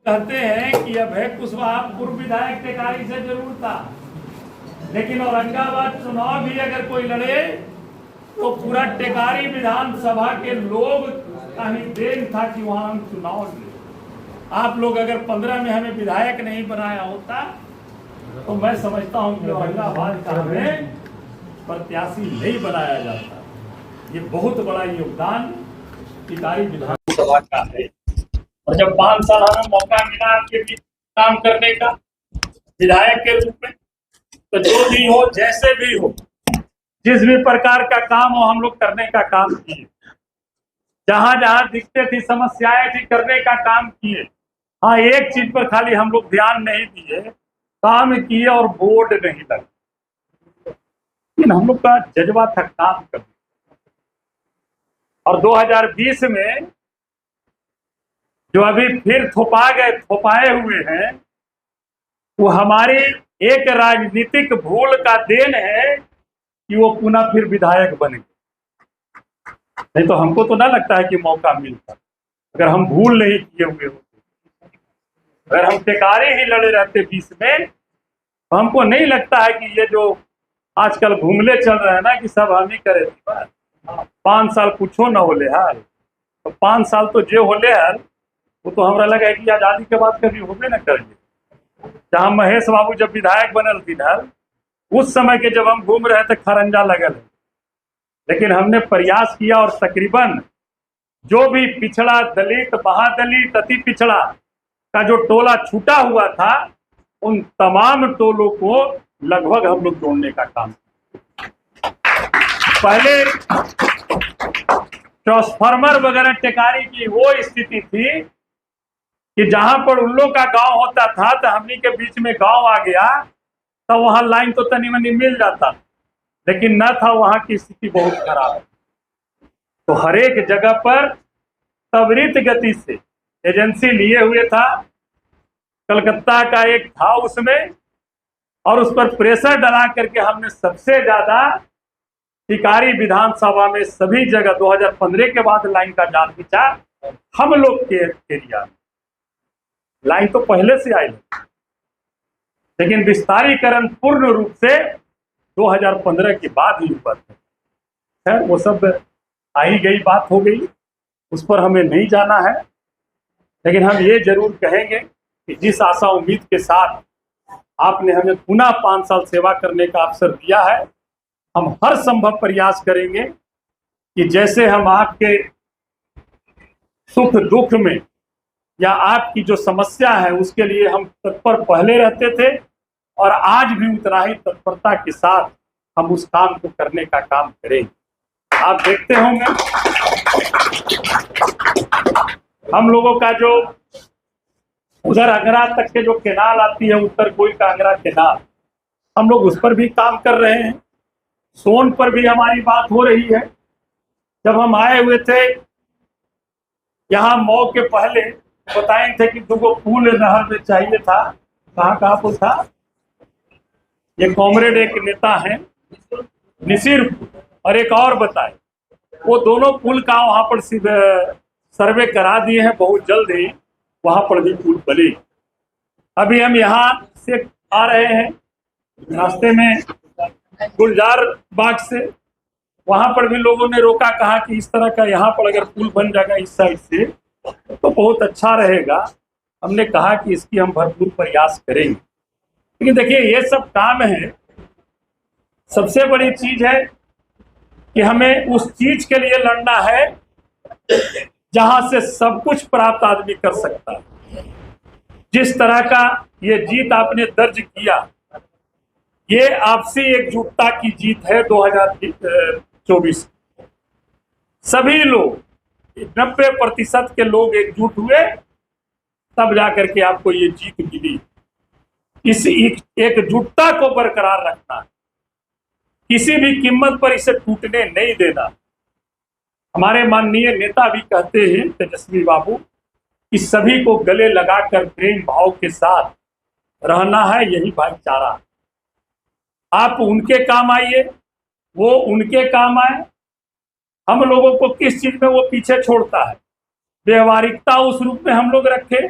कहते हैं कि अभय कुशवाहा पूर्व विधायक टेकारी से जरूर था, लेकिन औरंगाबाद चुनाव भी अगर कोई लड़े तो पूरा टेकारी विधानसभा के लोग का ही देन था कि वहां हम चुनाव लड़े। आप लोग अगर 15 में हमें विधायक नहीं बनाया होता तो मैं समझता हूं कि औरंगाबाद का हमें प्रत्याशी नहीं बनाया जाता। ये बहुत बड़ा योगदान टेकारी विधानसभा का है। और जब 5 साल हमें मौका मिला आपके बीच काम करने का विधायक के रूप में, तो जो भी हो जैसे भी हो जिस भी प्रकार का काम हो हम लोग करने का काम किए। जहां जहां दिखते थी समस्याएं थी करने का काम किए। हाँ, एक चीज पर खाली हम लोग ध्यान नहीं दिए, काम किए और बोर्ड नहीं लगे, लेकिन हम लोग का जज्बा था काम करने। और 2020 में जो अभी फिर थोपाए हुए हैं, वो हमारी एक राजनीतिक भूल का देन है कि वो पुनः फिर विधायक बने। नहीं तो हमको तो ना लगता है कि मौका मिलता, अगर हम भूल नहीं किए हुए होते। अगर हम टेकारी ही लड़े रहते 20 में, तो हमको नहीं लगता है कि ये जो आजकल घूमले चल रहे हैं ना कि सब हम ही करे। 5 साल कुछो न होले हाल, तो 5 साल तो जे होले हाल वो तो हमरा लगा है कि आजादी के बाद कभी होबे न करेंगे। जहां महेश बाबू जब विधायक बनल थी ना, उस समय के जब हम घूम रहे थे खरंजा लगल, लेकिन हमने प्रयास किया और तकरीबन जो भी पिछड़ा दलित महादलित अति पिछड़ा का जो टोला छूटा हुआ था, उन तमाम टोलों को लगभग हम लोग जोड़ने का काम। पहले ट्रांसफार्मर वगैरह टेकारी की वो स्थिति थी कि जहां पर उन लोग का गांव होता था तो हमनी के बीच में गांव आ गया तो वहां लाइन तो तनी मनी मिल जाता, लेकिन न था, वहां की स्थिति बहुत खराब है। तो हर एक जगह पर त्वरित गति से एजेंसी लिए हुए था, कलकत्ता का एक था उसमें, और उस पर प्रेशर डाला करके हमने सबसे ज्यादा टिकारी विधानसभा में सभी जगह 2015 के बाद लाइन का जाल बिछा। हम लोग के एरिया में लाइन तो पहले से आई, लेकिन विस्तारीकरण पूर्ण रूप से 2015 के बाद ही हुआ था। खैर वो सब आई गई बात हो गई, उस पर हमें नहीं जाना है। लेकिन हम ये जरूर कहेंगे कि जिस आशा उम्मीद के साथ आपने हमें पुनः 5 साल सेवा करने का अवसर दिया है, हम हर संभव प्रयास करेंगे कि जैसे हम आपके सुख दुख में या आपकी जो समस्या है उसके लिए हम तत्पर पहले रहते थे, और आज भी उतना ही तत्परता के साथ हम उस काम को करने का काम करेंगे। आप देखते होंगे हम लोगों का जो उधर अंगरा तक के जो केनाल आती है, उत्तर कोई का अंगरा केनाल, हम लोग उस पर भी काम कर रहे हैं। सोन पर भी हमारी बात हो रही है। जब हम आए हुए थे यहाँ मऊ के पहले बताए थे कि 2 पुल नहर में चाहिए था, कहाँ को था, ये कॉमरेड एक नेता है निसिर, और एक और बताए, वो दोनों पुल का वहां पर सर्वे करा दिए हैं। बहुत जल्द ही वहां पर भी पुल बने। अभी हम यहाँ से आ रहे हैं, रास्ते में गुलजार बाग से, वहां पर भी लोगों ने रोका, कहा कि इस तरह का यहाँ पर अगर पुल बन जाएगा इस साइड से तो बहुत अच्छा रहेगा। हमने कहा कि इसकी हम भरपूर प्रयास करेंगे। लेकिन देखिए ये सब काम है, सबसे बड़ी चीज है कि हमें उस चीज के लिए लड़ना है जहां से सब कुछ प्राप्त आदमी कर सकता है। जिस तरह का ये जीत आपने दर्ज किया, ये आपसी एकजुटता की जीत है। 2024 सभी लोग 90% के लोग एकजुट हुए, तब जाकर के आपको ये जीत मिली। इस एकजुटता को बरकरार रखना, किसी भी कीमत पर इसे टूटने नहीं देना। हमारे माननीय नेता भी कहते हैं तेजस्वी बाबू कि सभी को गले लगाकर प्रेम भाव के साथ रहना है, यही भाईचारा। आप उनके काम आइए, वो उनके काम आए। हम लोगों को किस चीज में वो पीछे छोड़ता है, व्यवहारिकता उस रूप में हम लोग रखें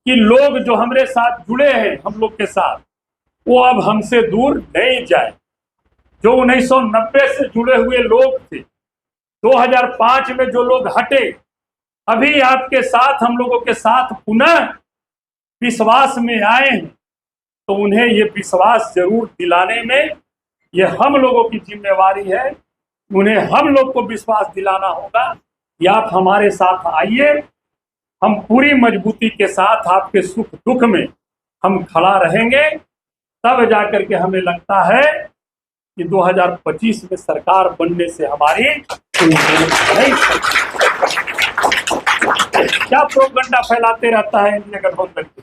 कि लोग जो हमारे साथ जुड़े हैं, हम लोग के साथ, वो अब हमसे दूर नहीं जाए। जो 1990 से जुड़े हुए लोग थे, 2005 में जो लोग हटे, अभी आपके साथ, हम लोगों के साथ पुनः विश्वास में आए हैं, तो उन्हें ये विश्वास जरूर दिलाने में ये हम लोगों की जिम्मेवारी है। उन्हें हम लोग को विश्वास दिलाना होगा कि आप हमारे साथ आइए, हम पूरी मजबूती के साथ आपके सुख दुख में हम खड़ा रहेंगे। तब जाकर के हमें लगता है कि 2025 में सरकार बनने से हमारी नहीं। क्या प्रोपगंडा फैलाते रहता है इंडिया गठबंधन की।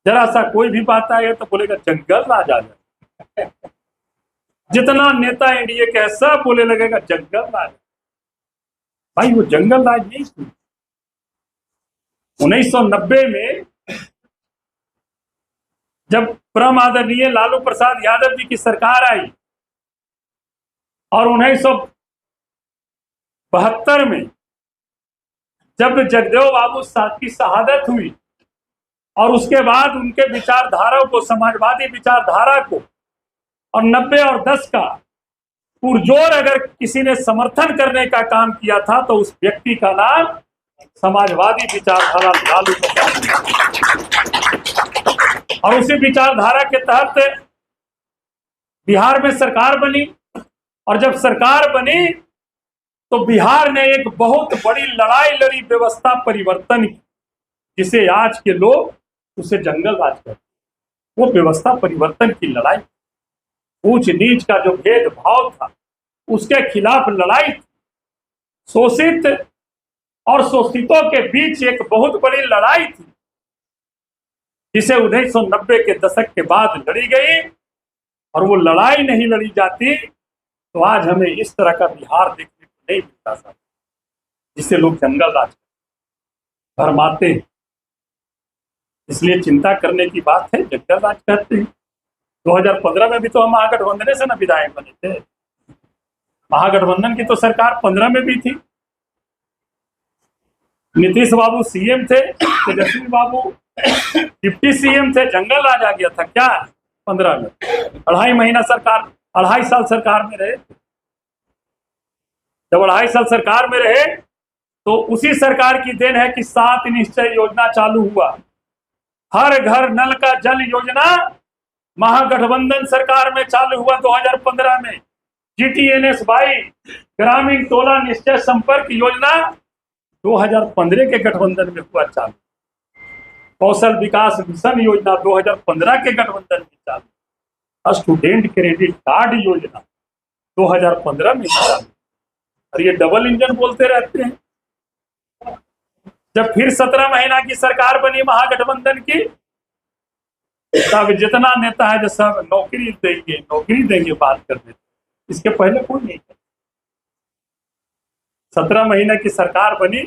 जरा सा कोई भी बात आए तो बोलेगा जंगल राज आ जाए। जितना नेता एनडीए के सब बोले लगेगा जंगल राज। भाई वो जंगल राज नहीं थी। 1990 में जब परम आदरणीय लालू प्रसाद यादव जी की सरकार आई और 1972 में जब जगदेव बाबू की शहादत हुई और उसके बाद उनके विचारधारा को, समाजवादी विचारधारा को, और 90 और 10 का पुरजोर अगर किसी ने समर्थन करने का काम किया था तो उस व्यक्ति का नाम समाजवादी विचारधारा लालू प्रसाद। और उसी विचारधारा के तहत बिहार में सरकार बनी, और जब सरकार बनी तो बिहार ने एक बहुत बड़ी लड़ाई लड़ी व्यवस्था परिवर्तन की, जिसे आज के लोग उसे जंगल राज कहते। वो व्यवस्था परिवर्तन की लड़ाई, ऊंच नीच का जो भेदभाव था उसके खिलाफ लड़ाई थी। शोषित और शोषितों के बीच एक बहुत बड़ी लड़ाई थी, जिसे 1990 के दशक के बाद लड़ी गई। और वो लड़ाई नहीं लड़ी जाती तो आज हमें इस तरह का बिहार देखने को नहीं मिलता था, जिसे लोग जंगल राज भरमाते हैं। इसलिए चिंता करने की बात है, जंगल राज कहते हैं। 2015 में भी तो हम महागठबंधन से ना विधायक बने थे। महागठबंधन की तो सरकार 15 में भी थी। नीतीश बाबू सीएम थे, तेजस्वी बाबू डिप्टी सीएम थे। जंगल राज आ गया था क्या 15 में? 2.5 महीना सरकार, 2.5 साल सरकार में रहे। जब 2.5 साल सरकार में रहे तो उसी सरकार की देन है कि 7 निश्चय योजना चालू हुआ। हर घर नल का जल योजना महागठबंधन सरकार में चालू हुआ 2015 में। GTNS-22 ग्रामीण टोला निश्चय संपर्क योजना 2015 के गठबंधन में हुआ चालू। कौशल विकास मिशन योजना 2015 के गठबंधन में चालू। स्टूडेंट क्रेडिट कार्ड योजना 2015 में चालू। और ये डबल इंजन बोलते रहते हैं। जब फिर 17 महीना की सरकार बनी महागठबंधन की, तब जितना नेता है जो सब नौकरी देंगे बात करने, इसके पहले कोई नहीं। 17 महीने की सरकार बनी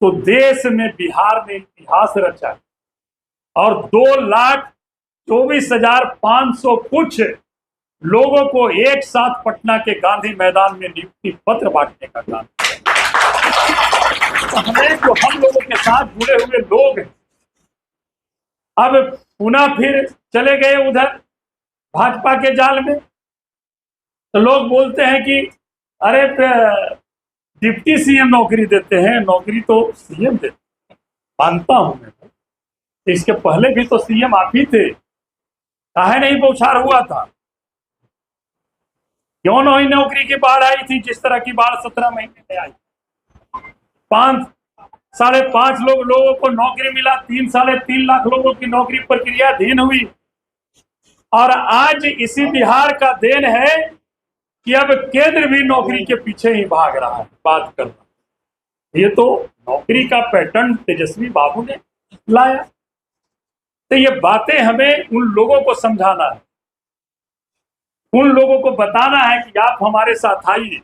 तो देश में बिहार ने इतिहास रचा और 2,24,500 कुछ लोगों को एक साथ पटना के गांधी मैदान में नियुक्ति पत्र बांटने का काम किया। हमें जो हम लोगों के साथ जुड़े हुए लोग हैं, अब पुनः फिर चले गए उधर भाजपा के जाल में। तो लोग बोलते हैं कि अरे डिप्टी सीएम नौकरी देते हैं, नौकरी तो सीएम देते हैं। मानता हूं मैं, तो इसके पहले भी तो सीएम आप ही थे, काहे नहीं बौछार हुआ था? क्यों नहीं नौकरी की बाढ़ आई थी जिस तरह की बाढ़ 17 महीने में आई? 5-5.5 लोगों को नौकरी मिला, 3-3.5 लाख लोगों की नौकरी प्रक्रियाधीन हुई। और आज इसी बिहार का देन है कि अब केंद्र भी नौकरी के पीछे ही भाग रहा है बात करना। ये तो नौकरी का पैटर्न तेजस्वी बाबू ने लाया। तो ये बातें हमें उन लोगों को समझाना है, उन लोगों को बताना है कि आप हमारे साथ आइए,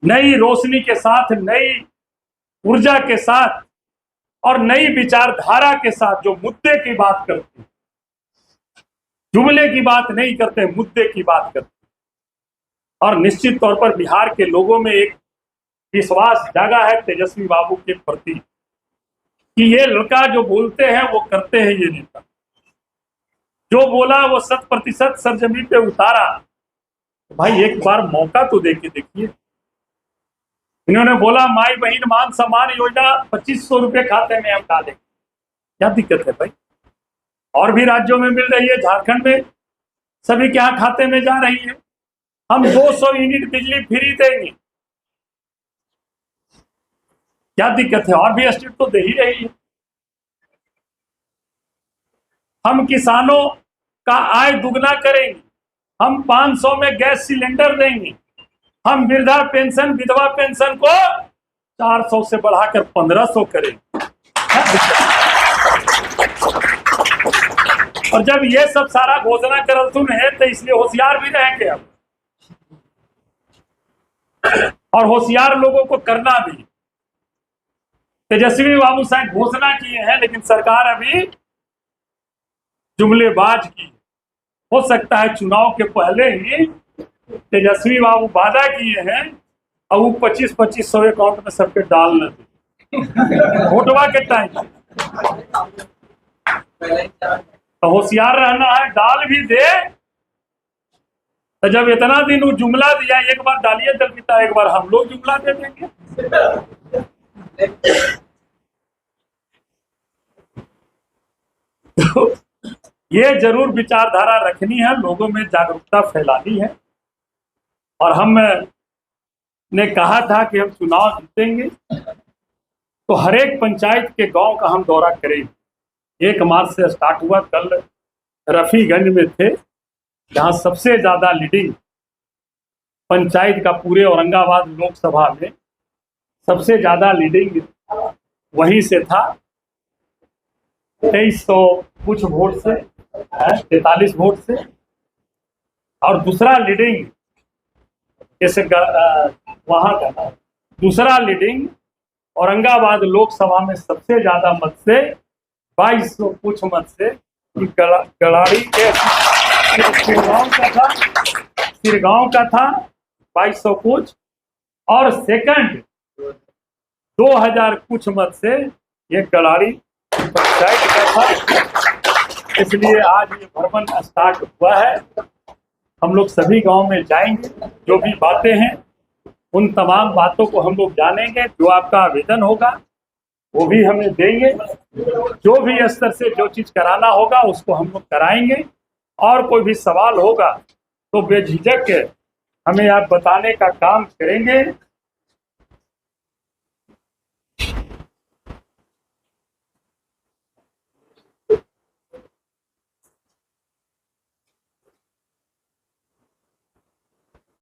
नई रोशनी के साथ, नई ऊर्जा के साथ और नई विचारधारा के साथ, जो मुद्दे की बात करते हैं, जुमले की बात नहीं करते, मुद्दे की बात करते। और निश्चित तौर पर बिहार के लोगों में एक विश्वास जागा है तेजस्वी बाबू के प्रति कि ये लड़का जो बोलते हैं वो करते हैं, ये नेता जो बोला वो 100% सरजमीन पे उतारा। भाई एक बार मौका तो दे के देखिए। इन्होंने बोला माई बहन मान सम्मान योजना 2500 रुपए खाते में हम डालें, क्या दिक्कत है भाई? और भी राज्यों में मिल रही है, झारखंड में सभी के यहाँ खाते में जा रही है। हम 200 यूनिट बिजली फ्री देंगे, क्या दिक्कत है? और भी स्टेट तो दे ही रही है। हम किसानों का आय दुगना करेंगे, हम 500 में गैस सिलेंडर देंगे, हम वृद्धा पेंशन विधवा पेंशन को 400 से बढ़ाकर 1500 करेंगे। और जब ये सब सारा घोषणा करतुन है तो इसलिए होशियार भी रहेंगे अब, और होशियार लोगों को करना भी। तेजस्वी बाबू साहब घोषणा किए हैं लेकिन सरकार अभी जुमलेबाज की। हो सकता है चुनाव के पहले ही तेजस्वी बाबू वादा किए हैं और वो 2500 अकाउंट में सबके डाल न दे वोटवा के टाइम। तो होशियार रहना है, डाल भी दे। तो जब इतना दिन वो जुमला दिया, एक बार डालिए दलपिता, एक बार हम लोग जुमला दे देंगे। तो ये जरूर विचारधारा रखनी है, लोगों में जागरूकता फैलानी है। और हम ने कहा था कि हम चुनाव जीतेंगे तो हर एक पंचायत के गांव का हम दौरा करेंगे। 1 मार्च से स्टार्ट हुआ, कल रफीगंज में थे जहां सबसे ज्यादा लीडिंग पंचायत का पूरे औरंगाबाद लोकसभा में सबसे ज्यादा लीडिंग वहीं से था। 2300 कुछ वोट से, 43 वोट से। और दूसरा लीडिंग जैसे वहां का दूसरा लीडिंग औरंगाबाद लोकसभा में सबसे ज्यादा मत से 2200 कुछ मत से गड़ाड़ी के सिरगांव का था 2200 कुछ, और सेकंड 2000 कुछ मत से ये गड़ाड़ी पंचायत का था। इसलिए आज ये भ्रमण स्टार्ट हुआ है। हम लोग सभी गांव में जाएंगे, जो भी बातें हैं उन तमाम बातों को हम लोग जानेंगे। जो आपका आवेदन होगा वो भी हमें देंगे, जो भी स्तर से जो चीज कराना होगा उसको हम लोग कराएंगे। और कोई भी सवाल होगा तो बेझिझक हमें आप बताने का काम करेंगे।